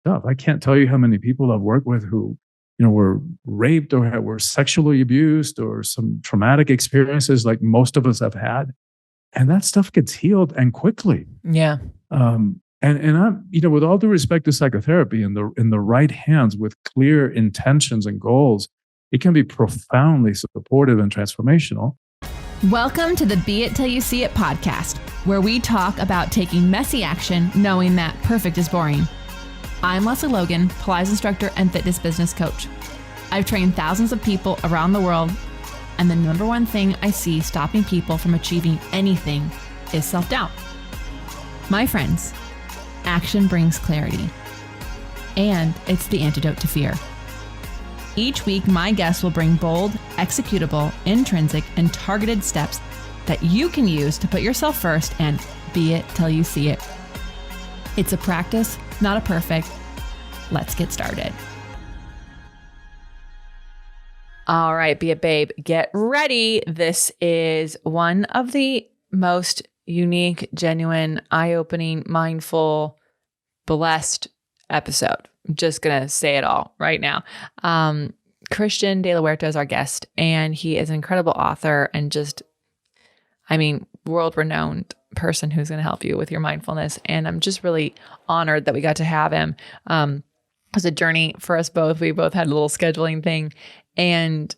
stuff. I can't tell you how many people I've worked with who, were raped or were sexually abused or some traumatic experiences like most of us have had. And that stuff gets healed and quickly. Yeah. And I'm, with all due respect to psychotherapy, in the right hands with clear intentions and goals, it can be profoundly supportive and transformational. Welcome to the Be It Till You See It podcast, where we talk about taking messy action, knowing that perfect is boring. I'm Lesley Logan, Pilates instructor and fitness business coach. I've trained thousands of people around the world, and the number one thing I see stopping people from achieving anything is self-doubt. My friends, action brings clarity, and it's the antidote to fear. Each week, my guests will bring bold, executable, intrinsic, and targeted steps that you can use to put yourself first and be it till you see it. It's a practice, not a perfect. Let's get started. All right, be it babe, get ready. This is one of the most unique, genuine, eye-opening, mindful, blessed episode. I'm just going to say it all right now. Christian de la Huerta is our guest, and he is an incredible author and just, world-renowned person who's going to help you with your mindfulness. And I'm just really honored that we got to have him. It was a journey for us both. We both had a little scheduling thing. And,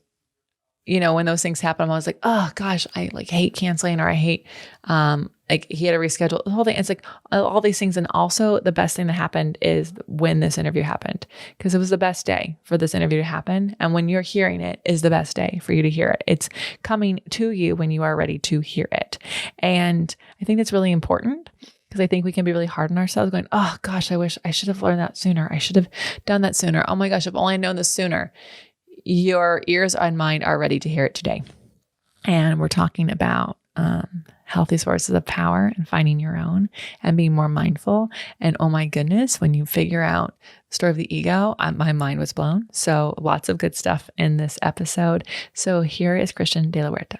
when those things happen, I was like, oh gosh, I hate canceling, or I hate, he had to reschedule the whole thing. It's like all these things. And also the best thing that happened is when this interview happened, because it was the best day for this interview to happen. And when you're hearing it is the best day for you to hear it. It's coming to you when you are ready to hear it. And I think that's really important, because I think we can be really hard on ourselves going, oh gosh, I wish I should have learned that sooner. I should have done that sooner. Oh my gosh, if only I'd known this sooner. Your ears and mind are ready to hear it today. And we're talking about healthy sources of power and finding your own and being more mindful. And oh my goodness, when you figure out the story of the ego, my mind was blown. So lots of good stuff in this episode. So here is Christian de la Huerta.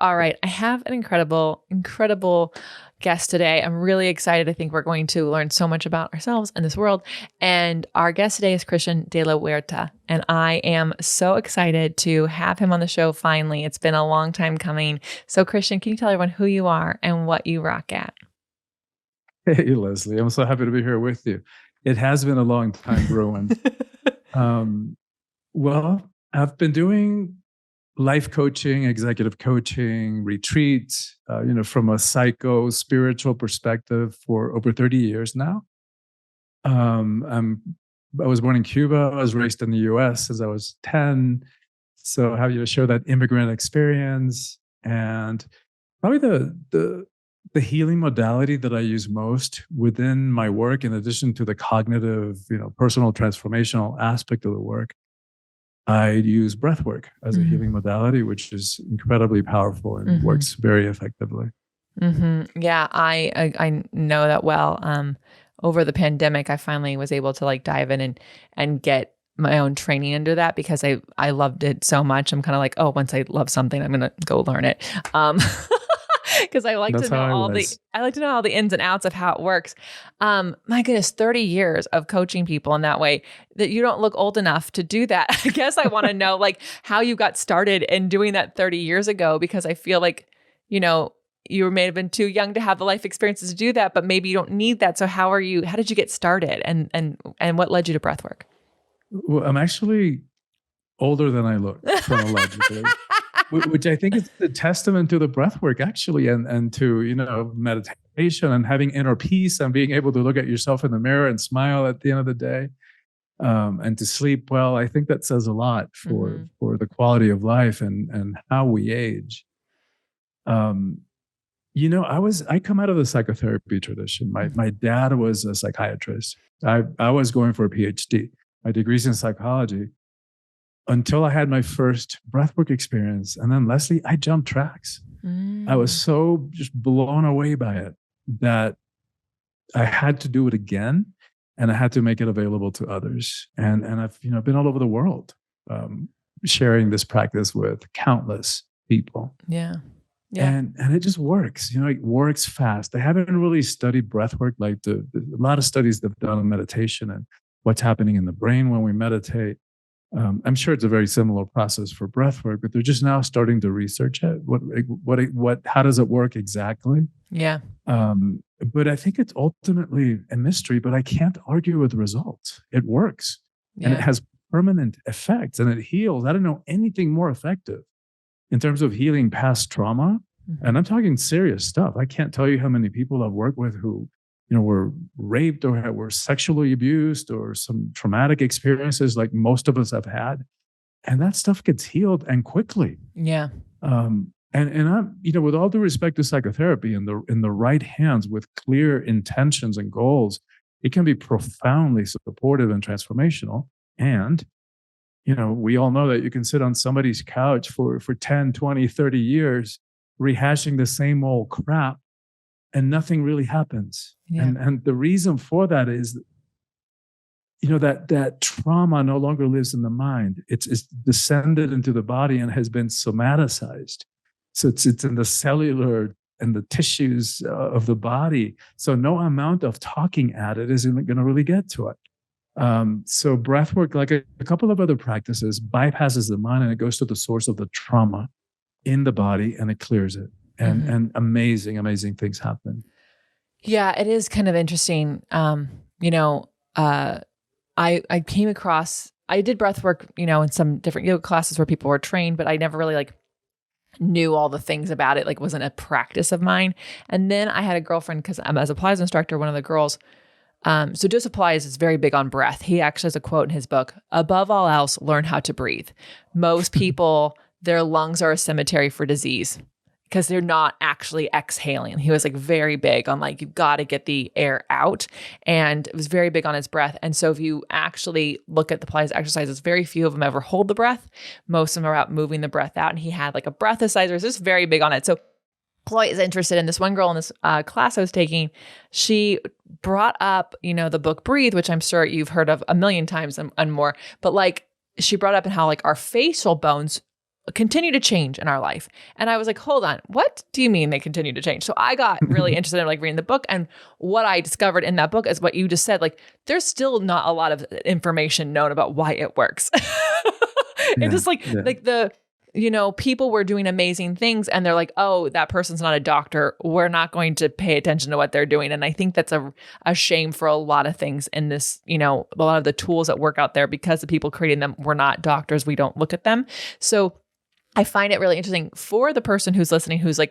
All right. I have an incredible guest today. I'm really excited. I think we're going to learn so much about ourselves and this world. And our guest today is Christian de la Huerta. And I am so excited to have him on the show finally. It's been a long time coming. So Christian, can you tell everyone who you are and what you rock at? Hey, Lesley. I'm so happy to be here with you. It has been a long time brewing. Well, I've been doing life coaching, executive coaching, retreats, from a psycho-spiritual perspective for over 30 years now. I was born in Cuba. I was raised in the US since I was 10. So I have to share that immigrant experience. And probably the healing modality that I use most within my work, in addition to the cognitive, personal transformational aspect of the work, I use breathwork as a healing modality, which is incredibly powerful and works very effectively. Mm-hmm. Yeah, I know that well. Over the pandemic, I finally was able to dive in and get my own training under that, because I loved it so much. I'm kind of like, oh, once I love something, I'm gonna go learn it. Because I like to know all the ins and outs of how it works. My goodness, 30 years of coaching people in that way, that you don't look old enough to do that. I guess I want to know how you got started in doing that 30 years ago, because I feel like, you may have been too young to have the life experiences to do that, but maybe you don't need that. So how did you get started, and what led you to breathwork? Well, I'm actually older than I look chronologically. Which I think is a testament to the breath work, actually, and to, meditation and having inner peace and being able to look at yourself in the mirror and smile at the end of the day, and to sleep well. I think that says a lot for the quality of life and how we age. I come out of the psychotherapy tradition. My dad was a psychiatrist. I was going for a PhD. My degree's in psychology. Until I had my first breathwork experience. And then, Lesley, I jumped tracks. I was so just blown away by it that I had to do it again, and I had to make it available to others. And I've been all over the world sharing this practice with countless people. Yeah. Yeah. And it just works, it works fast. They haven't really studied breath work, like a lot of studies they've done on meditation and what's happening in the brain when we meditate. I'm sure it's a very similar process for breath work, but they're just now starting to research it. How does it work exactly? Yeah. But I think it's ultimately a mystery, but I can't argue with the results. It works and it has permanent effects and it heals. I don't know anything more effective in terms of healing past trauma. Mm-hmm. And I'm talking serious stuff. I can't tell you how many people I've worked with who, were raped or were sexually abused or some traumatic experiences like most of us have had. And that stuff gets healed and quickly. Yeah. And I'm, with all due respect to psychotherapy, in the right hands with clear intentions and goals, it can be profoundly supportive and transformational. And we all know that you can sit on somebody's couch for 10, 20, 30 years, rehashing the same old crap, and nothing really happens. Yeah. And the reason for that is, that trauma no longer lives in the mind. It's descended into the body and has been somaticized. So it's in the cellular and the tissues of the body. So no amount of talking at it isn't going to really get to it. So breath work, like a couple of other practices, bypasses the mind and it goes to the source of the trauma in the body and it clears it. And amazing things happen. Yeah, it is kind of interesting. I came across, I did breath work, in some different yoga classes where people were trained, but I never really knew all the things about it, wasn't a practice of mine. And then I had a girlfriend, because I'm as a Pilates instructor, one of the girls, so Joseph Pilates is very big on breath. He actually has a quote in his book: above all else, learn how to breathe. Most people, their lungs are a cemetery for disease because they're not actually exhaling. He was very big on you've got to get the air out, and it was very big on his breath. And so if you actually look at the Pilates exercises, very few of them ever hold the breath. Most of them are about moving the breath out. And he had a breathalyzer. So just very big on it. So Chloe is interested in this one girl in this class I was taking. She brought up, the book Breathe, which I'm sure you've heard of a million times and more. But she brought up in how our facial bones continue to change in our life. And I was like, hold on, what do you mean they continue to change? So I got really interested in reading the book. And what I discovered in that book is what you just said, there's still not a lot of information known about why it works. And just people were doing amazing things and they're like, oh, that person's not a doctor. We're not going to pay attention to what they're doing. And I think that's a shame for a lot of things in this, a lot of the tools that work out there, because the people creating them were not doctors. We don't look at them. So I find it really interesting for the person who's listening, who's you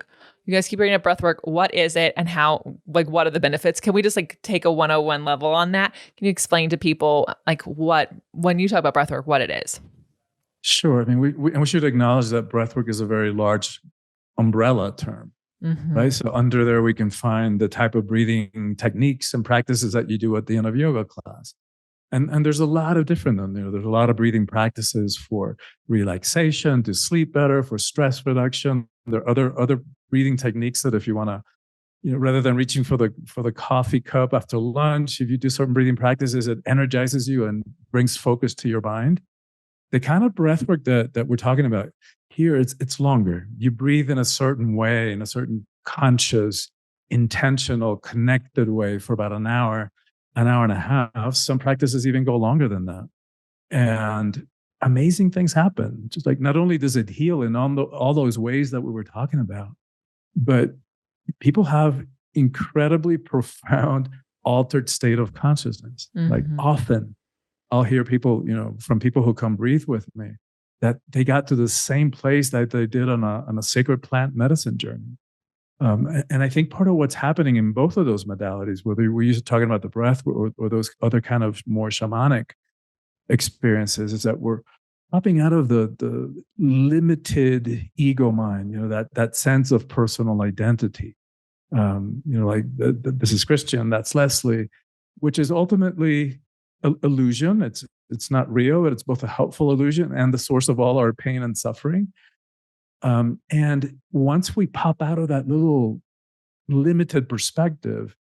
guys keep bringing up breath work. What is it and how, what are the benefits? Can we just take a 101 level on that? Can you explain to people when you talk about breath work, what it is? Sure. I mean, we should acknowledge that breathwork is a very large umbrella term, right? So under there, we can find the type of breathing techniques and practices that you do at the end of yoga class. And there's a lot of different than there. There's a lot of breathing practices for relaxation, to sleep better, for stress reduction. There are other breathing techniques that if you want to, rather than reaching for the coffee cup after lunch, if you do certain breathing practices, it energizes you and brings focus to your mind. The kind of breath work that we're talking about here, it's longer. You breathe in a certain way, in a certain conscious, intentional, connected way for about an hour and a half. Some practices even go longer than that. And amazing things happen. Just not only does it heal in all those ways that we were talking about, but people have incredibly profound altered state of consciousness. Often I'll hear people, from people who come breathe with me, that they got to the same place that they did on a sacred plant medicine journey. And I think part of what's happening in both of those modalities, whether we're used to talking about the breath or those other kind of more shamanic experiences, is that we're popping out of the limited ego mind, that sense of personal identity. This is Christian, that's Lesley, which is ultimately illusion. It's not real, but it's both a helpful illusion and the source of all our pain and suffering. And once we pop out of that little limited perspective,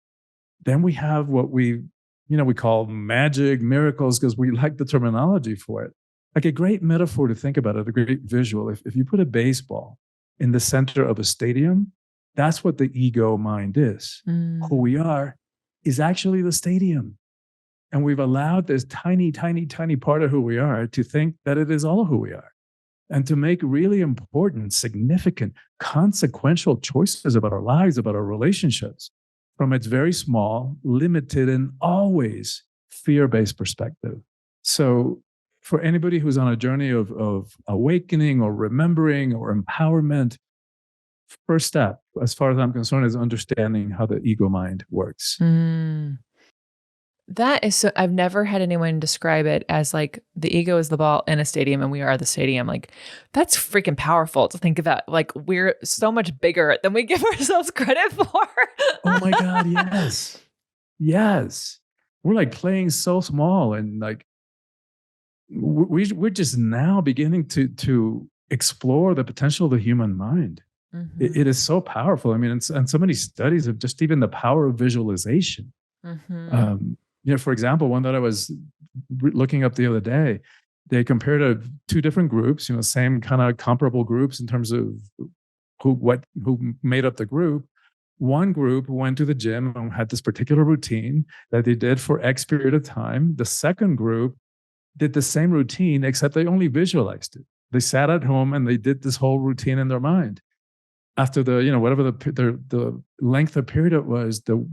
then we have what we call magic, miracles, because we like the terminology for it. A great metaphor to think about it, a great visual. If you put a baseball in the center of a stadium, that's what the ego mind is. Who we are is actually the stadium. And we've allowed this tiny, tiny, tiny part of who we are to think that it is all who we are, and to make really important, significant, consequential choices about our lives, about our relationships, from its very small, limited, and always fear-based perspective. So for anybody who's on a journey of awakening or remembering or empowerment, first step, as far as I'm concerned, is understanding how the ego mind works. That is so, I've never had anyone describe it as like the ego is the ball in a stadium and we are the stadium. Like, that's freaking powerful to think about. Like, we're so much bigger than we give ourselves credit for. Oh my God, yes. Yes. We're like playing so small, and like we're just now beginning to explore the potential of the human mind. It is so powerful. I mean, and so many studies of just even the power of visualization. For example, one that I was looking up the other day, they compared two different groups, same kind of comparable groups in terms of who made up the group. One group went to the gym and had this particular routine that they did for X period of time. The second group did the same routine, except they only visualized it. They sat at home and they did this whole routine in their mind. After whatever the length of period it was, the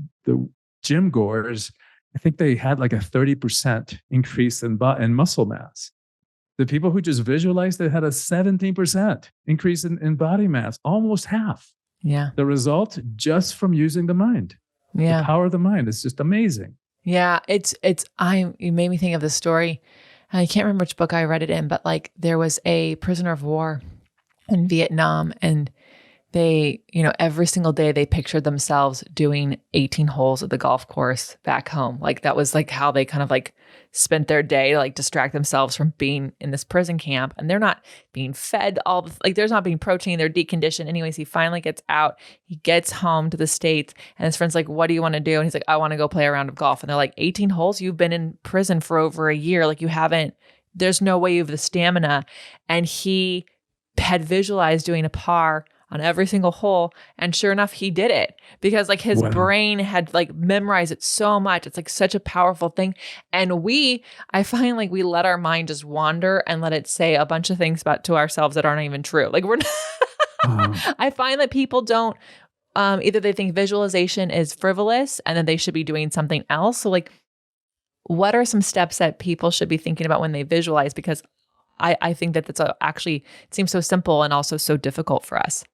gym goers, I think they had like a 30% increase in muscle mass. The people who just visualized it had a 17% increase in body mass, almost half. Yeah. The result just from using the mind. Yeah. The power of the mind is just amazing. Yeah. You made me think of this story. I can't remember which book I read it in, but like there was a prisoner of war in Vietnam, and they, every single day they pictured themselves doing 18 holes at the golf course back home. Like that was like how they kind of like spent their day to like distract themselves from being in this prison camp. And they're not being fed there's not being protein, they're deconditioned. Anyways, he finally gets out, he gets home to the States, and his friend's like, what do you want to do? And he's like, I want to go play a round of golf. And they're like, 18 holes? You've been in prison for over a year. Like there's no way you have the stamina. And he had visualized doing a par on every single hole. And sure enough, he did it because like his brain had like memorized it so much. It's like such a powerful thing. And I find like we let our mind just wander and let it say a bunch of things to ourselves that aren't even true. Like I find that people don't, either they think visualization is frivolous and then they should be doing something else. So like, what are some steps that people should be thinking about when they visualize? Because I think that that's actually, it seems so simple and also so difficult for us.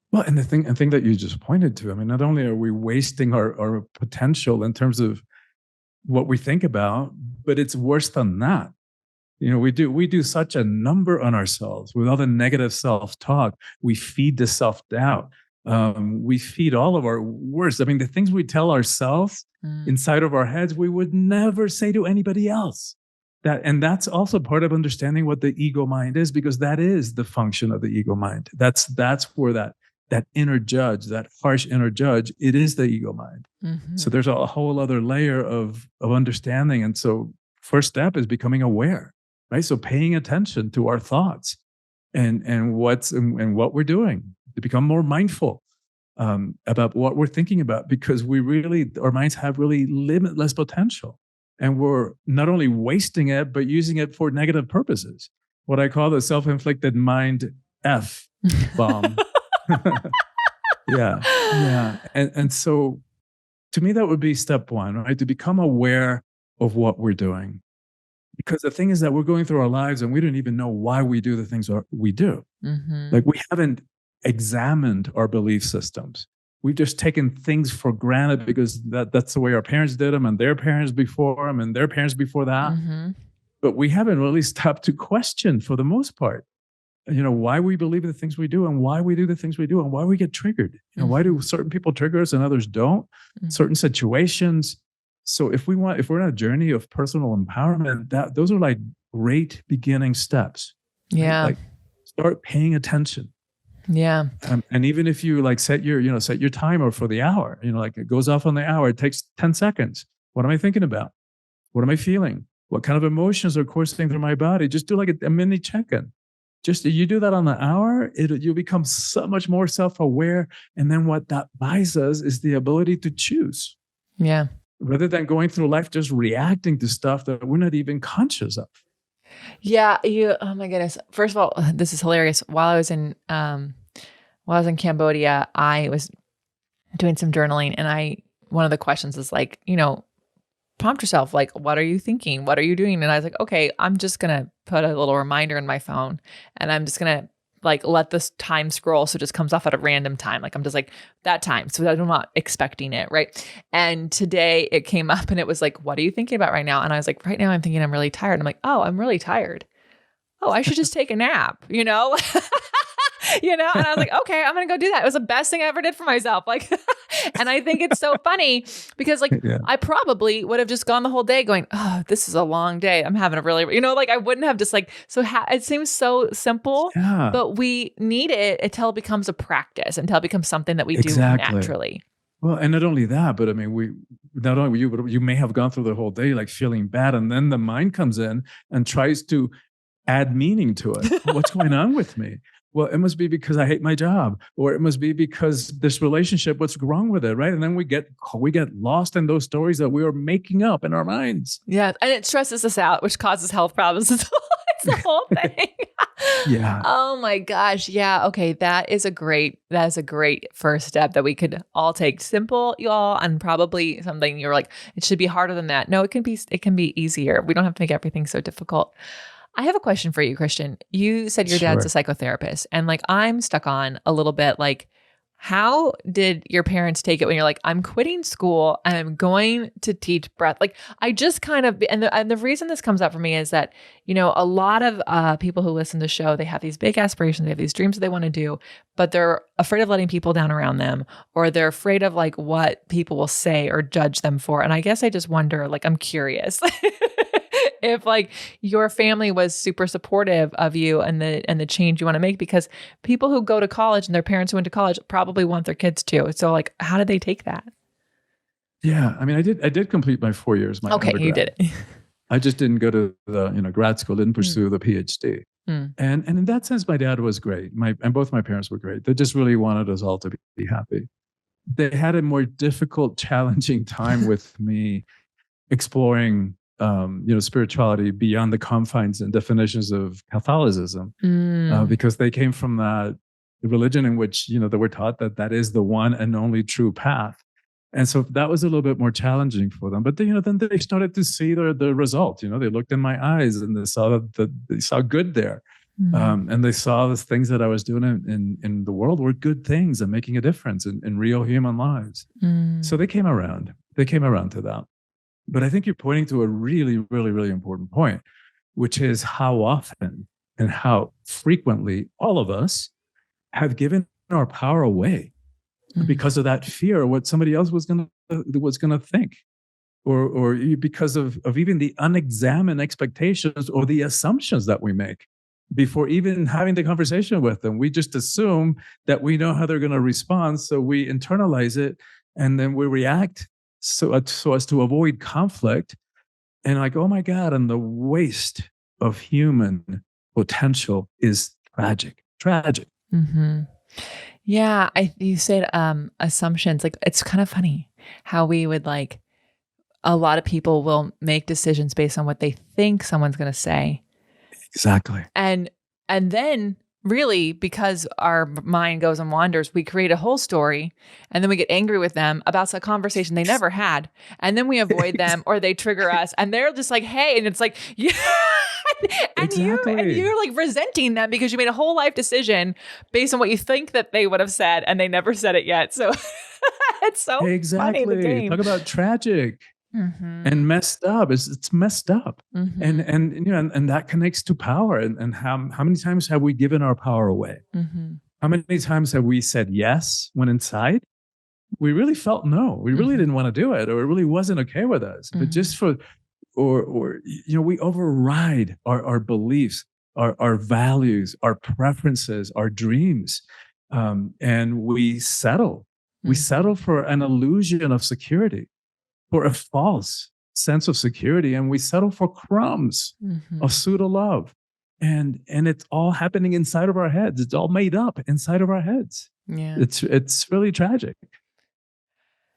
Well, and the thing that you just pointed to, I mean, not only are we wasting our potential in terms of what we think about, but it's worse than that. We do such a number on ourselves with all the negative self-talk. We feed the self-doubt. We feed all of our worst. I mean, the things we tell ourselves inside of our heads, we would never say to anybody else. And that's also part of understanding what the ego mind is, because that is the function of the ego mind. That's where that inner judge, that harsh inner judge, it is the ego mind. So there's a whole other layer of understanding. And so first step is becoming aware, right? So paying attention to our thoughts and what we're doing, to become more mindful about what we're thinking about, because our minds have really limitless potential. And we're not only wasting it, but using it for negative purposes. What I call the self-inflicted mind F bomb. Yeah. And so to me, that would be step one, right? To become aware of what we're doing. Because the thing is that we're going through our lives and we don't even know why we do the things we do. Like we haven't examined our belief systems. We've just taken things for granted because that's the way our parents did them, and their parents before them, and their parents before that. But we haven't really stopped to question, for the most part, why we believe the things we do, and why we do the things we do, and why we get triggered. Why do certain people trigger us and others don't? Certain situations. So if we're on a journey of personal empowerment, those are like great beginning steps. Yeah. Right? Like start paying attention. Yeah. And even if you like set your timer for the hour, like it goes off on the hour, it takes 10 seconds. What am I thinking about? What am I feeling? What kind of emotions are coursing through my body? Just do like a mini check-in. just you do that on an hour, you become so much more self-aware. And then what that buys us is the ability to choose. Yeah. Rather than going through life just reacting to stuff that we're not even conscious of. Yeah. Oh my goodness. First of all, this is hilarious. While I was in Cambodia, I was doing some journaling, and one of the questions is like, prompt yourself, like, what are you thinking? What are you doing? And I was like, okay, I'm just going to put a little reminder in my phone, and I'm just going to like let this time scroll. So it just comes off at a random time. Like I'm just like that time. So I'm not expecting it. Right. And today it came up and it was like, what are you thinking about right now? And I was like, right now I'm thinking I'm really tired. I'm like, oh, I'm really tired. Oh, I should just take a nap, and I was like, okay, I'm going to go do that. It was the best thing I ever did for myself. Like, and I think it's so funny because like, I probably would have just gone the whole day going, oh, this is a long day. I'm having a really, like I wouldn't have just like, it seems so simple, but we need it until it becomes a practice, until it becomes something that we do naturally. Well, and not only that, but I mean, not only you, but you may have gone through the whole day like feeling bad, and then the mind comes in and tries to add meaning to it. What's going on with me? Well, it must be because I hate my job, or it must be because this relationship, what's wrong with it, right? And then we get lost in those stories that we are making up in our minds. Yeah, and it stresses us out, which causes health problems. It's the whole thing. Yeah. Oh my gosh. Yeah. Okay. That is a great first step that we could all take. Simple, y'all, and probably something you're like, it should be harder than that. No, it can be easier. We don't have to make everything so difficult. I have a question for you, Christian. You said your dad's a psychotherapist, and like I'm stuck on a little bit like, how did your parents take it when you're like, I'm quitting school and I'm going to teach breath? Like I just kind of, and the reason this comes up for me is that, a lot of people who listen to the show, they have these big aspirations, they have these dreams that they want to do, but they're afraid of letting people down around them, or they're afraid of like what people will say or judge them for. And I guess I just wonder, like, I'm curious if like your family was super supportive of you and the change you want to make, because people who go to college and their parents who went to college probably want their kids to. So like, how did they take that? Yeah. I mean, I did complete my 4 years. Okay. You did it. I just didn't go to the, grad school, didn't pursue the PhD. And in that sense, my dad was great. And both my parents were great. They just really wanted us all to be happy. They had a more difficult, challenging time with me exploring spirituality beyond the confines and definitions of Catholicism, because they came from that religion in which, they were taught that is the one and only true path. And so that was a little bit more challenging for them. But then they started to see the result. They looked in my eyes and they saw they saw good there. And they saw the things that I was doing in the world were good things and making a difference in real human lives. So they came around. They came around to that. But I think you're pointing to a really, really, really important point, which is how often and how frequently all of us have given our power away because of that fear of what somebody else was gonna think, or because of even the unexamined expectations or the assumptions that we make before even having the conversation with them. We just assume that we know how they're going to respond, so we internalize it, and then we react so as to avoid conflict. And like, oh my God, and the waste of human potential is tragic. Mm-hmm. Yeah, you said assumptions. Like, it's kind of funny how we would like, a lot of people will make decisions based on what they think someone's going to say. Exactly. And then really, because our mind goes and wanders, we create a whole story, and then we get angry with them about a conversation they never had. And then we avoid them, or they trigger us, and they're just like, hey, and it's like, yeah. And you're like resenting them because you made a whole life decision based on what you think that they would have said, and they never said it yet. So it's so funny, the game. Talk about tragic. And messed up. It's messed up. And that connects to power. And how many times have we given our power away? How many times have we said yes when inside we really felt no? We really didn't want to do it, or it really wasn't okay with us. But just we override our beliefs, our values, our preferences, our dreams, and we settle. We settle for an illusion of security, for a false sense of security, and we settle for crumbs of pseudo love. And it's all happening inside of our heads. It's all made up inside of our heads. Yeah. It's really tragic.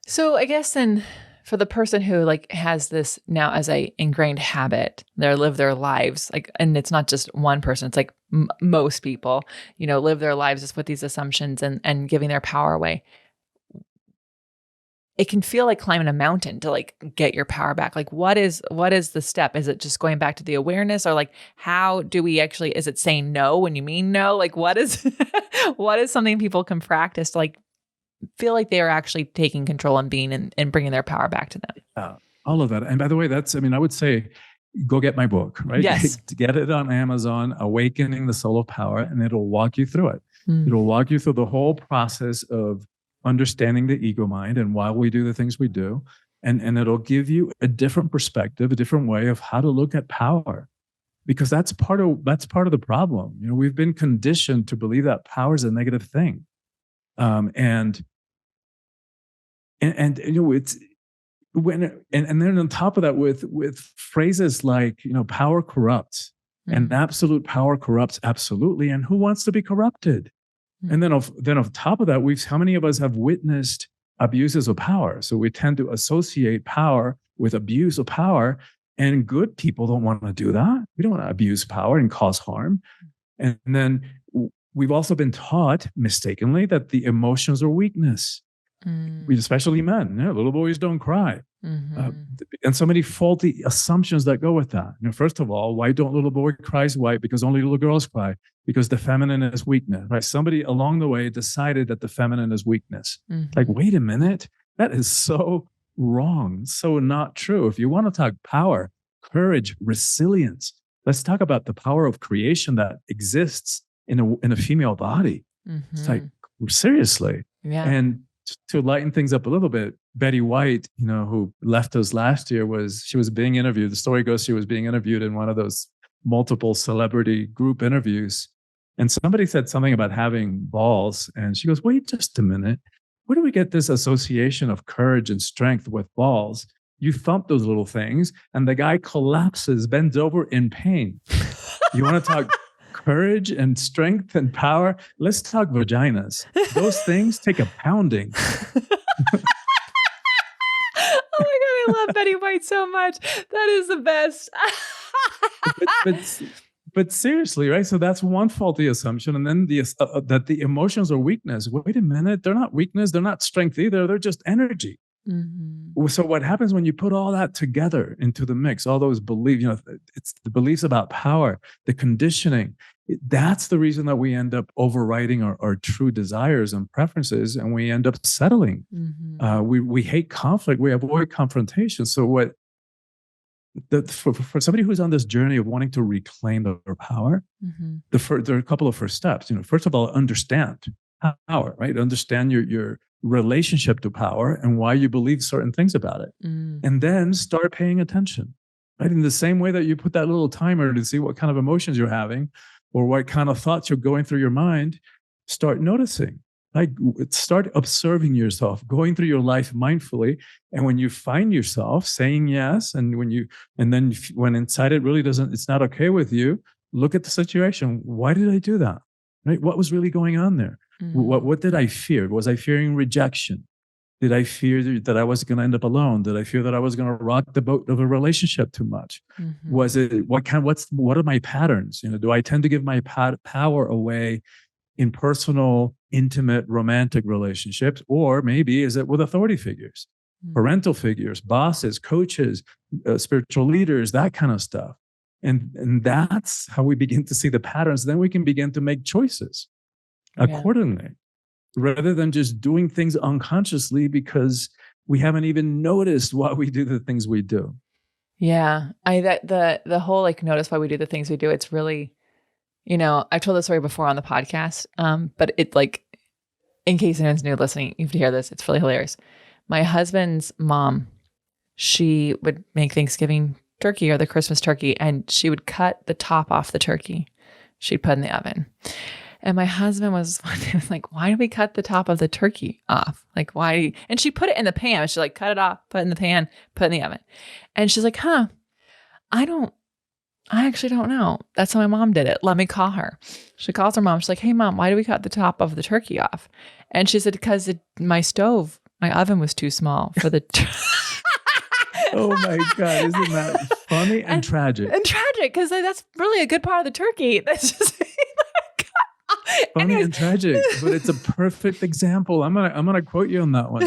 So I guess then for the person who like has this now as a ingrained habit, they live their lives like, and it's not just one person, it's like most people, live their lives just with these assumptions and giving their power away. It can feel like climbing a mountain to like get your power back. Like what is the step? Is it just going back to the awareness, or like how do we actually, is it saying no when you mean no? Like what is what is something people can practice to like feel like they are actually taking control and being and bringing their power back to them? All of that. And by the way, I would say go get my book, right? Yes. Get it on Amazon, Awakening the Soul of Power, and it'll walk you through it. It'll walk you through the whole process of understanding the ego mind and why we do the things we do. And it'll give you a different perspective, a different way of how to look at power. Because that's part of the problem. We've been conditioned to believe that power is a negative thing. And it's and then on top of that with phrases like power corrupts and absolute power corrupts absolutely, and who wants to be corrupted? And then on top of that, how many of us have witnessed abuses of power? So we tend to associate power with abuse of power, and good people don't want to do that. We don't want to abuse power and cause harm. And then we've also been taught mistakenly that the emotions are weakness. Especially men, little boys don't cry. And so many faulty assumptions that go with that. First of all, why don't little boy cries? Why? Because only little girls cry. Because the feminine is weakness, right? Somebody along the way decided that the feminine is weakness. Like, wait a minute, that is so wrong, so not true. If you want to talk power, courage, resilience, let's talk about the power of creation that exists in a female body. It's like, seriously. Yeah. And to lighten things up a little bit, Betty White, who left us last year, she was being interviewed. The story goes she was being interviewed in one of those multiple celebrity group interviews. And somebody said something about having balls. And she goes, wait just a minute. Where do we get this association of courage and strength with balls? You thump those little things and the guy collapses, bends over in pain. You want to talk courage and strength and power? Let's talk vaginas. Those things take a pounding. Oh my God, I love Betty White so much. That is the best. But seriously, right? So that's one faulty assumption. And then that the emotions are weakness. Wait a minute. They're not weakness. They're not strength either. They're just energy. So what happens when you put all that together into the mix, all those beliefs, it's the beliefs about power, the conditioning, that's the reason that we end up overriding our true desires and preferences, and we end up settling. We hate conflict. We avoid confrontation. So for somebody who's on this journey of wanting to reclaim their power, there are a couple of first steps. First of all, understand power, right? Understand your relationship to power and why you believe certain things about it. And then start paying attention, right? In the same way that you put that little timer to see what kind of emotions you're having or what kind of thoughts you're going through your mind, start noticing. Like, start observing yourself, going through your life mindfully. And when you find yourself saying yes, and when inside it really it's not okay with you, look at the situation. Why did I do that? Right? What was really going on there? What did I fear? Was I fearing rejection? Did I fear that I was going to end up alone? Did I fear that I was going to rock the boat of a relationship too much? Was it what are my patterns? Do I tend to give my power away in personal, intimate, romantic relationships? Or maybe is it with authority figures, parental figures, bosses, coaches, spiritual leaders, that kind of stuff? And that's how we begin to see the patterns. Then we can begin to make choices accordingly, rather than just doing things unconsciously because we haven't even noticed why we do the things we do. Yeah. The whole like notice why we do the things we do. It's really, I've told this story before on the podcast. But it like, in case anyone's new listening, you have to hear this. It's really hilarious. My husband's mom, she would make Thanksgiving turkey or the Christmas turkey, and she would cut the top off the turkey. She'd put in the oven. And my husband was like, why do we cut the top of the turkey off? Like, why? And she put it in the pan. She like cut it off, put it in the pan, put it in the oven. And she's like, I don't I actually don't know. That's how my mom did it. Let me call her. She calls her mom. She's like, hey, mom, why do we cut the top of the turkey off? And she said, because my oven was too small for the. Oh my God. Isn't that funny and tragic? And tragic, because that's really a good part of the turkey. That's just. Funny and tragic, but it's a perfect example. I'm gonna quote you on that one.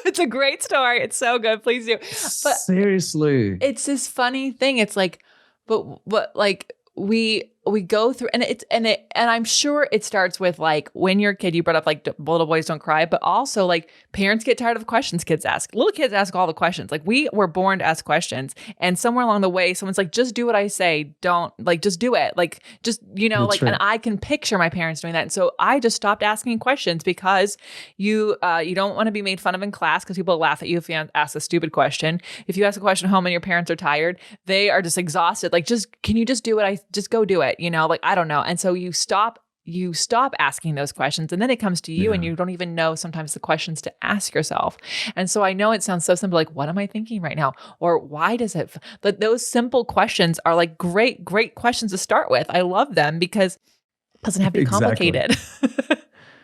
It's a great story. It's so good. Please do. But seriously, it's this funny thing. It's like, but like we go through, and I'm sure it starts with like when you're a kid, you brought up like little boys don't cry, but also like parents get tired of the questions kids ask. Little kids ask all the questions. Like we were born to ask questions, and somewhere along the way, someone's like, just do what I say. Don't like, just do it. Like, just, That's like, right. and I can picture my parents doing that. And so I just stopped asking questions because you don't want to be made fun of in class because people laugh at you if you ask a stupid question. If you ask a question at home and your parents are tired, they are just exhausted. Like, can you just do it? Just go do it. Like, I don't know. And so you stop asking those questions, and then it comes to you and you don't even know sometimes the questions to ask yourself. And so I know it sounds so simple, like, what am I thinking right now? Or why does it, but those simple questions are like great questions to start with. I love them because it doesn't have to be complicated.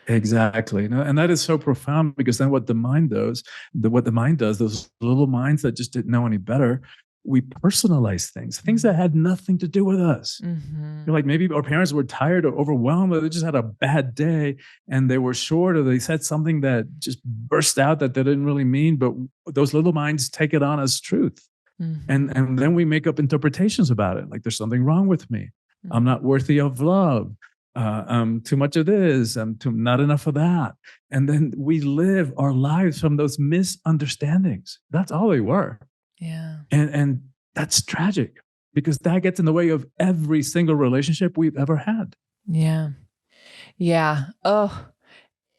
Exactly. No, and that is so profound, because then what the mind does, those little minds that just didn't know any better, we personalize things that had nothing to do with us. Mm-hmm. Like maybe our parents were tired or overwhelmed, or they just had a bad day and they were short, or they said something that just burst out that they didn't really mean, but those little minds take it on as truth. Mm-hmm. And then we make up interpretations about it. Like, there's something wrong with me. Mm-hmm. I'm not worthy of love. Too much of this. Not enough of that. And then we live our lives from those misunderstandings. That's all they were. Yeah. And that's tragic, because that gets in the way of every single relationship we've ever had. Yeah. Yeah. Oh,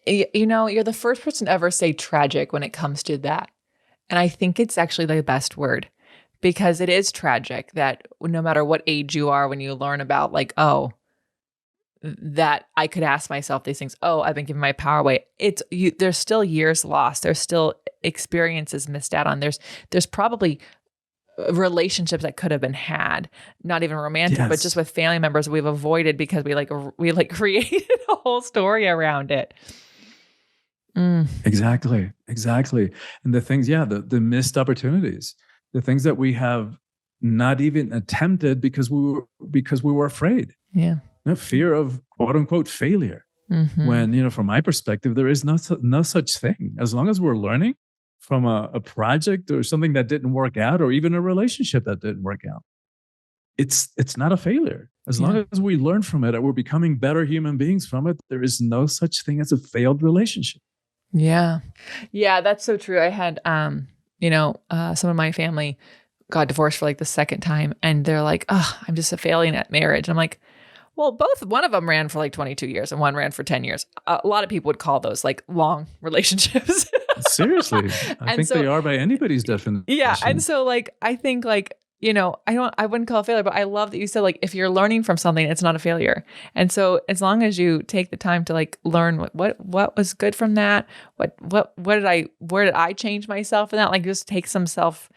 you're the first person to ever say tragic when it comes to that. And I think it's actually the best word, because it is tragic that no matter what age you are, when you learn about like, oh, that I could ask myself these things. Oh, I've been giving my power away. There's still years lost. There's still experiences missed out on. There's probably relationships that could have been had, not even romantic, but just with family members we've avoided because we created a whole story around it. Exactly. And the things, the missed opportunities, the things that we have not even attempted because we were afraid. Yeah. Fear of quote unquote failure. Mm-hmm. When, from my perspective, there is no such thing. As long as we're learning from a project or something that didn't work out, or even a relationship that didn't work out, it's not a failure. As long as we learn from it and we're becoming better human beings from it, there is no such thing as a failed relationship. Yeah. Yeah, that's so true. I had, some of my family got divorced for like the second time, and they're like, oh, I'm just a failing at marriage. I'm like, well, one of them ran for like 22 years and one ran for 10 years. A lot of people would call those like long relationships. Seriously. I think they are by anybody's definition. Yeah. And so like, I think like, I wouldn't call it failure, but I love that you said like, if you're learning from something, it's not a failure. And so as long as you take the time to like learn what was good from that, where did I change myself in that? Like just take some self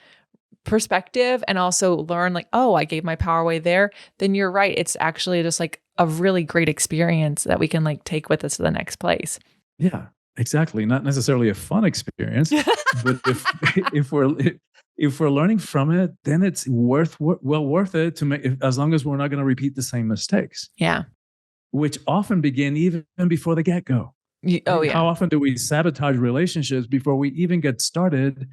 perspective and also learn like, oh, I gave my power away there. Then you're right. It's actually just like a really great experience that we can like take with us to the next place. Yeah, exactly. Not necessarily a fun experience, but if we're learning from it, then it's worth it to make, as long as we're not going to repeat the same mistakes. Yeah. Which often begin even before the get-go. Oh, yeah. How often do we sabotage relationships before we even get started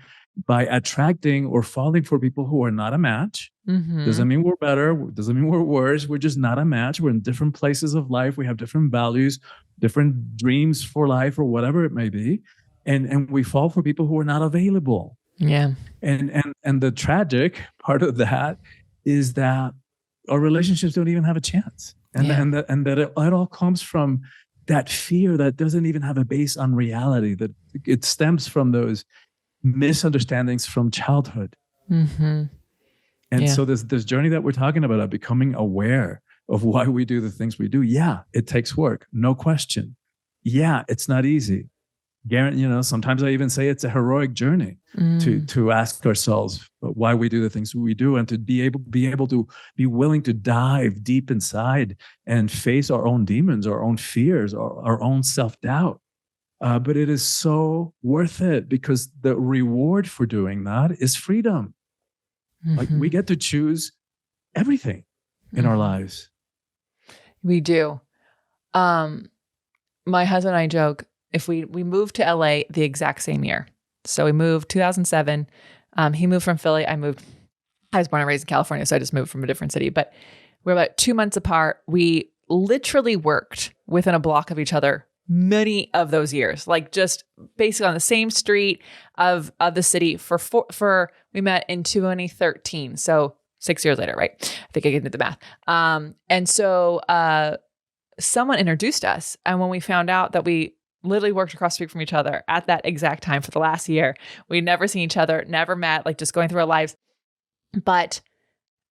by attracting or falling for people who are not a match? Mm-hmm. Doesn't mean we're better. Doesn't mean we're worse. We're just not a match. We're in different places of life. We have different values, different dreams for life, or whatever it may be. And we fall for people who are not available. Yeah. And the tragic part of that is that our relationships don't even have a chance. And that it all comes from that fear that doesn't even have a base on reality, that it stems from those misunderstandings from childhood. Mm-hmm. And so this journey that we're talking about of becoming aware of why we do the things we do, it takes work, no question. It's not easy, sometimes I even say it's a heroic journey to ask ourselves why we do the things we do, and to be able to be willing to dive deep inside and face our own demons, our own fears, our own self-doubt. But it is so worth it, because the reward for doing that is freedom. Like, we get to choose everything in our lives. We do. My husband and I joke, if we moved to LA the exact same year. So we moved 2007. He moved from Philly. I was born and raised in California, so I just moved from a different city. But we're about 2 months apart. We literally worked within a block of each other many of those years, like just basically on the same street of the city for we met in 2013. So 6 years later, right? I think I can do the math. And so someone introduced us. And when we found out that we literally worked across the street from each other at that exact time for the last year, we'd never seen each other, never met, like just going through our lives. But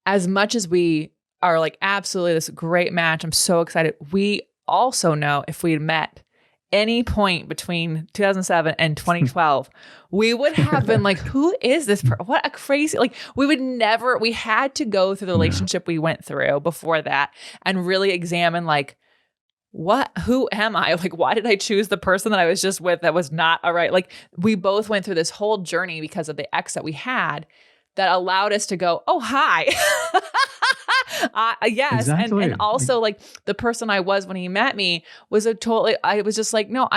as much as we are like, absolutely this great match, I'm so excited. We also know if we'd met any point between 2007 and 2012, we would have been like, who is this? What a crazy, like we had to go through the relationship we went through before that and really examine like, who am I? Like, why did I choose the person that I was just with that was not all right? Like, we both went through this whole journey because of the ex that we had that allowed us to go, oh, hi. Yes. Exactly. And also like the person I was when he met me was I was just like, nope,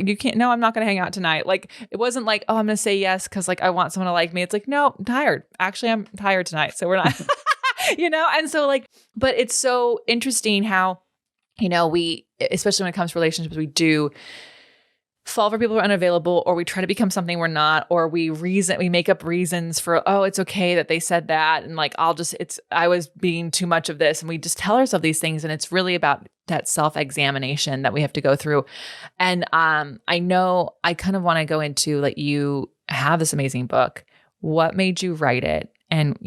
you can't, no, I'm not going to hang out tonight. Like, it wasn't like, oh, I'm going to say yes because like I want someone to like me. It's like, no, I'm tired. Actually, I'm tired tonight. So we're not, and so like, but it's so interesting how, we, especially when it comes to relationships, we do fall for people who are unavailable, or we try to become something we're not, or we make up reasons for, oh, it's okay that they said that. And like, I was being too much of this. And we just tell ourselves these things. And it's really about that self-examination that we have to go through. And I know I kind of want to go into like, you have this amazing book. What made you write it? And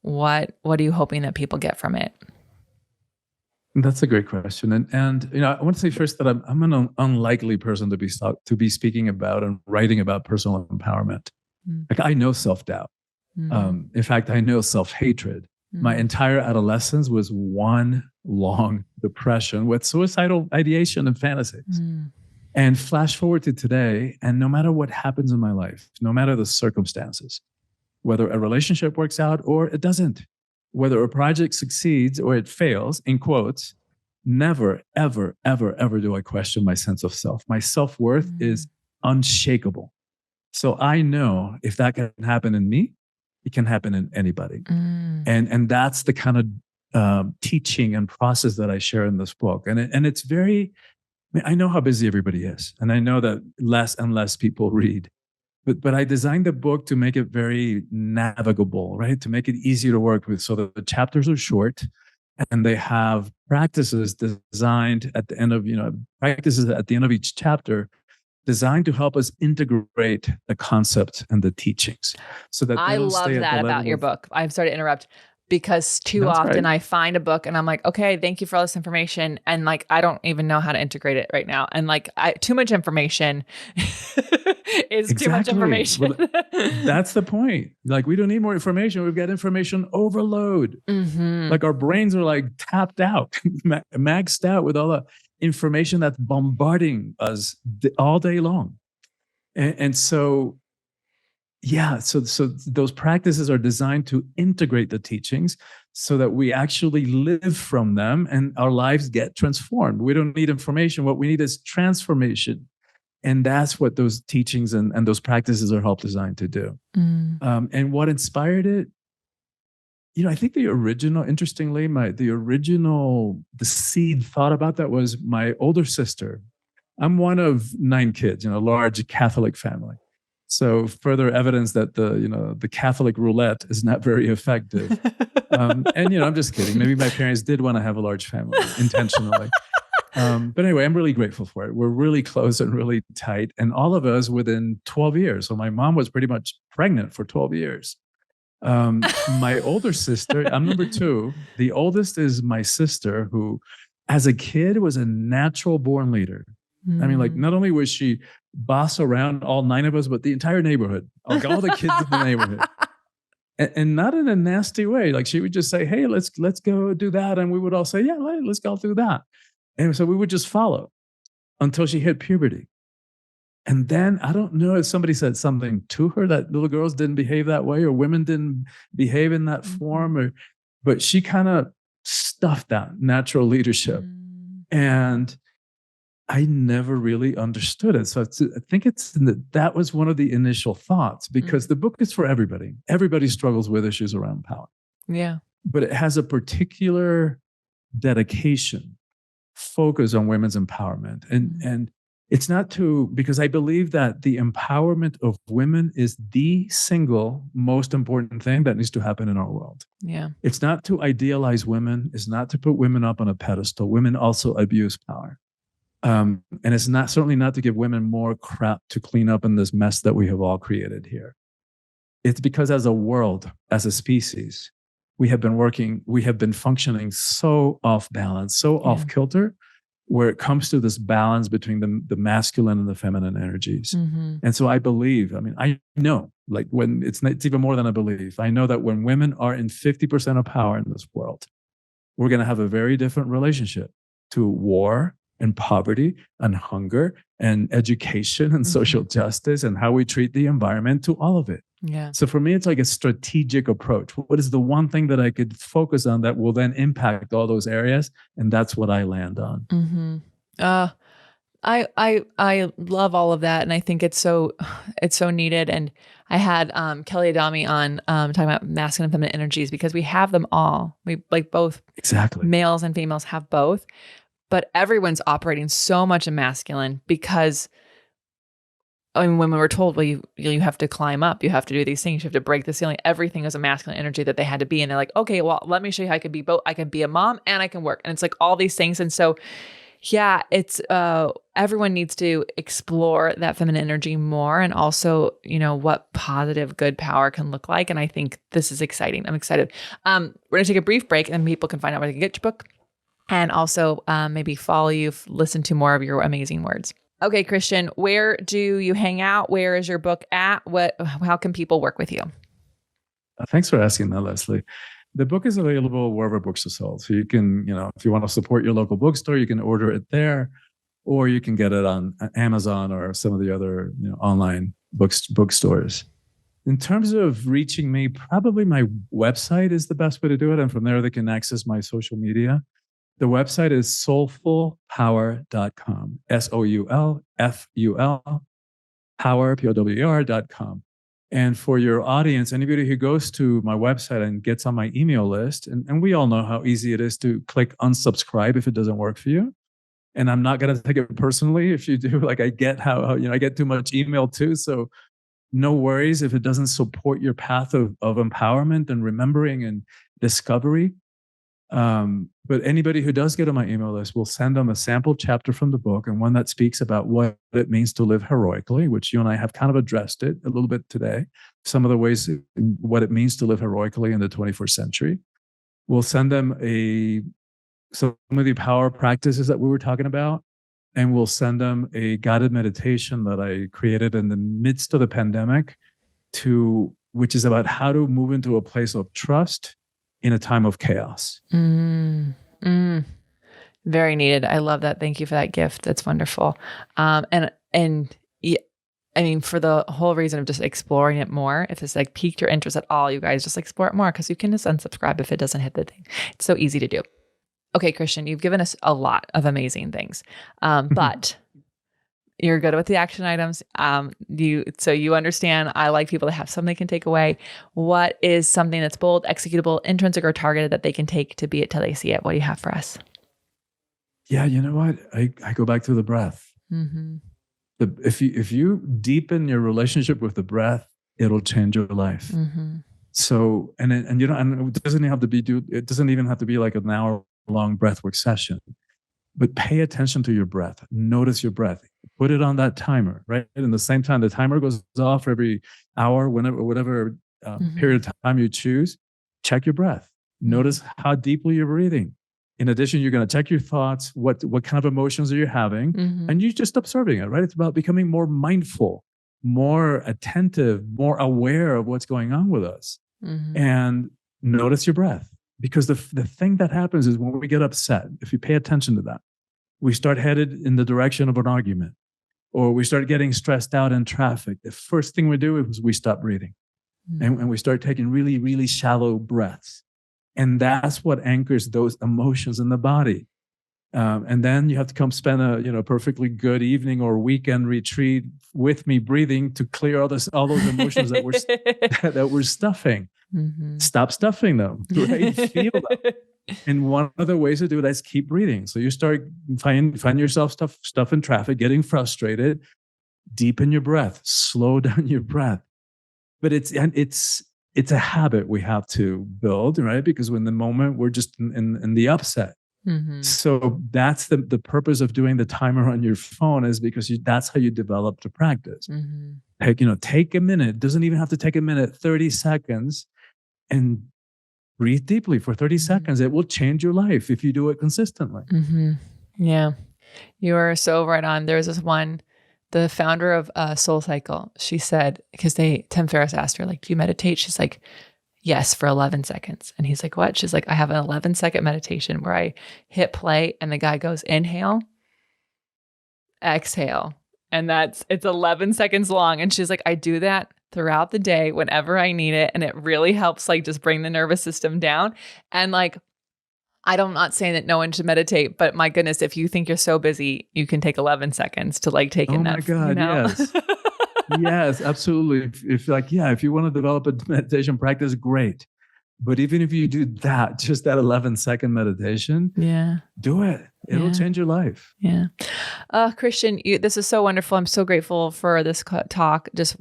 what are you hoping that people get from it? That's a great question, and I want to say first that I'm an unlikely person to be speaking about and writing about personal empowerment. Like, I know self-doubt. In fact, I know self-hatred. My entire adolescence was one long depression with suicidal ideation and fantasies. And flash forward to today, and no matter what happens in my life, no matter the circumstances, whether a relationship works out or it doesn't, whether a project succeeds or it fails, in quotes, never, ever, ever, ever do I question my sense of self. My self-worth is unshakable. So I know if that can happen in me, it can happen in anybody. And that's the kind of teaching and process that I share in this book. And it's very, I know how busy everybody is. And I know that less and less people read. But I designed the book to make it very navigable, right? To make it easy to work with, so that the chapters are short and they have practices designed at the end of, practices at the end of each chapter designed to help us integrate the concept and the teachings. So that I love that about your book. I'm sorry to interrupt. Because too often I find a book and I'm like, okay, thank you for all this information. And like, I don't even know how to integrate it right now. And like, too much information is too much information. Well, that's the point. Like, we don't need more information. We've got information overload. Like, our brains are like tapped out, maxed out with all the information that's bombarding us all day long. And so, yeah, so those practices are designed to integrate the teachings so that we actually live from them and our lives get transformed. We don't need information. What we need is transformation. And that's what those teachings and those practices are help designed to do. And what inspired it? I think interestingly, the seed thought about that was my older sister. I'm one of 9 kids in a large Catholic family. So further evidence that the Catholic roulette is not very effective. And I'm just kidding. Maybe my parents did want to have a large family intentionally. But anyway, I'm really grateful for it. We're really close and really tight, and all of us within 12 years. So my mom was pretty much pregnant for 12 years. My older sister, I'm number 2. The oldest is my sister, who, as a kid, was a natural born leader. I mean, like, Mm. not only was she boss around all 9 of us, but the entire neighborhood, like all the kids in the neighborhood. And not in a nasty way. Like, she would just say, "Hey, let's go do that," and we would all say, "Yeah, let's go do that." And so we would just follow until she hit puberty. And then I don't know if somebody said something to her that little girls didn't behave that way or women didn't behave in that form, but she kind of stuffed that natural leadership. And I never really understood it. So I think that was one of the initial thoughts, because the book is for everybody. Everybody struggles with issues around power. Yeah. But it has a particular dedication, focus on women's empowerment. And it's not because I believe that the empowerment of women is the single most important thing that needs to happen in our world. Yeah. It's not to idealize women. It's not to put women up on a pedestal. Women also abuse power. And it's certainly not to give women more crap to clean up in this mess that we have all created here. It's because as a world, as a species, we have been functioning so off balance, so off kilter, where it comes to this balance between the masculine and the feminine energies. And so I believe, I know, like, when it's even more than a belief, I know that when women are in 50% of power in this world, we're going to have a very different relationship to war and poverty and hunger and education and social justice and how we treat the environment, to all of it. Yeah. So for me, it's like a strategic approach. What is the one thing that I could focus on that will then impact all those areas? And that's what I land on. I love all of that, and I think it's so needed. And I had Kelly Adami on talking about masculine and feminine energies, because we have them all. We, like, both Exactly. males and females have both, but everyone's operating so much in masculine because, I mean, when we were told, well, you have to climb up, you have to do these things, you have to break the ceiling, everything is a masculine energy that they had to be. And they're like, okay, well, let me show you how I can be both. I can be a mom and I can work. And it's like all these things. And so, yeah, it's everyone needs to explore that feminine energy more, and also, what positive, good power can look like. And I think this is exciting. I'm excited. We're going to take a brief break, and people can find out where they can get your book, and also maybe follow you, listen to more of your amazing words. Okay, Christian, where do you hang out? Where is your book at? How can people work with you? Thanks for asking that, Lesley. The book is available wherever books are sold. So you can, if you want to support your local bookstore, you can order it there, or you can get it on Amazon or some of the other online bookstores. In terms of reaching me, probably my website is the best way to do it. And from there, they can access my social media. The website is soulfulpower.com, SOULFUL, power, POWER.com. And for your audience, anybody who goes to my website and gets on my email list, and we all know how easy it is to click unsubscribe if it doesn't work for you. And I'm not going to take it personally if you do. Like, I get how I get too much email too. So no worries if it doesn't support your path of empowerment and remembering and discovery. But anybody who does get on my email list, will send them a sample chapter from the book, and one that speaks about what it means to live heroically, which you and I have kind of addressed it a little bit today. Some of the ways, what it means to live heroically in the 21st century. We'll send them some of the power practices that we were talking about, and we'll send them a guided meditation that I created in the midst of the pandemic, which is about how to move into a place of trust in a time of chaos. Very needed. I love that. Thank you for that gift. That's wonderful. And yeah, I mean, for the whole reason of just exploring it more, if it's like piqued your interest at all, you guys just explore it more, because you can just unsubscribe if it doesn't hit the thing. It's so easy to do. Okay, Christian, you've given us a lot of amazing things, but you're good with the action items. So you understand, I like people to have something they can take away. What is something that's bold, executable, intrinsic, or targeted that they can take to be it till they see it? What do you have for us? Yeah, you know what? I go back to the breath. If you deepen your relationship with the breath, it'll change your life. So, and it doesn't even have to be like an hour-long breathwork session. But pay attention to your breath. Notice your breath. Put it on that timer, right? And the same time, the timer goes off every hour, whatever period of time you choose. Check your breath. Notice how deeply you're breathing. In addition, you're going to check your thoughts. What kind of emotions are you having? And you just observing it, right? It's about becoming more mindful, more attentive, more aware of what's going on with us. And notice your breath. Because the thing that happens is when we get upset, if you pay attention to that, we start headed in the direction of an argument, or we start getting stressed out in traffic. The first thing we do is we stop breathing. And we start taking really, really shallow breaths. And that's what anchors those emotions in the body. And then you have to come spend a perfectly good evening or weekend retreat with me breathing to clear all those emotions that we're stuffing. Stop stuffing them, right? Feel them. And one of the ways to do that is keep breathing. So you start find yourself stuff in traffic, getting frustrated. Deepen your breath, slow down your breath. But it's a habit we have to build, right? Because when the moment we're just in the upset. So that's the purpose of doing the timer on your phone, is because that's how you develop the practice. Take a minute. It doesn't even have to take a minute, 30 seconds, and breathe deeply for 30 seconds. It will change your life if you do it consistently. Yeah, you are so right on. There's this one, the founder of Soul Cycle, she said, because Tim Ferriss asked her, like, do you meditate? She's like, yes, for 11 seconds. And he's like, what? She's like, I have an 11-second meditation where I hit play and the guy goes, inhale, exhale. And it's 11 seconds long. And she's like, I do that throughout the day whenever I need it. And it really helps like just bring the nervous system down. And like, I'm not saying that no one should meditate, but my goodness, if you think you're so busy, you can take 11 seconds to like take a nap. Oh my God, yes. Yes, absolutely. If you want to develop a meditation practice, great. But even if you do that, just that 11-second meditation, do it. It'll change your life. Yeah. Christian, this is so wonderful. I'm so grateful for this talk. Just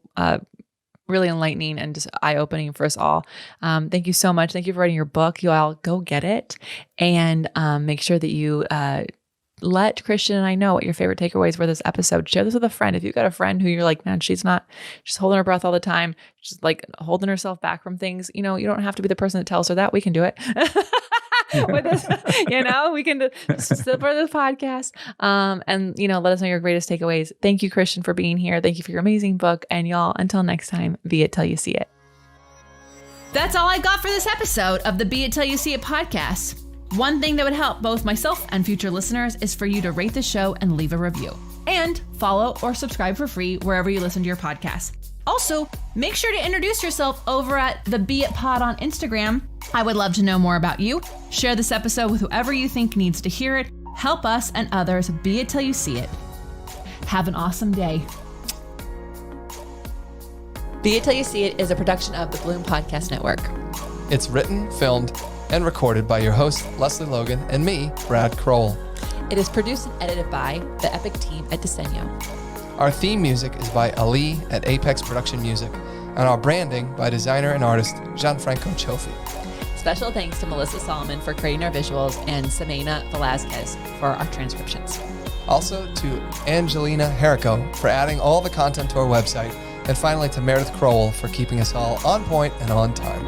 really enlightening and just eye-opening for us all. Thank you so much. Thank you for writing your book. You all go get it and make sure that you let Christian and I know what your favorite takeaways were this episode. Share this with a friend. If you've got a friend who you're like, man, she's holding her breath all the time, she's like holding herself back from things. You don't have to be the person that tells her that. We can do it. With this, we can still for the podcast. And let us know your greatest takeaways. Thank you, Christian, for being here. Thank you for your amazing book. And y'all, until next time, be it till you see it. That's all I got for this episode of the Be It Till You See It podcast. One thing that would help both myself and future listeners is for you to rate the show and leave a review. And follow or subscribe for free wherever you listen to your podcast. Also, make sure to introduce yourself over at the Be It Pod on Instagram. I would love to know more about you. Share this episode with whoever you think needs to hear it. Help us and others be it till you see it. Have an awesome day. Be It Till You See It is a production of the Bloom Podcast Network. It's written, filmed, and recorded by your host, Lesley Logan, and me, Brad Kroll. It is produced and edited by the epic team at Diseño. Our theme music is by Ali at Apex Production Music, and our branding by designer and artist Gianfranco Cioffi. Special thanks to Melissa Solomon for creating our visuals and Semena Velazquez for our transcriptions. Also to Angelina Herrico for adding all the content to our website, and finally to Meredith Crowell for keeping us all on point and on time.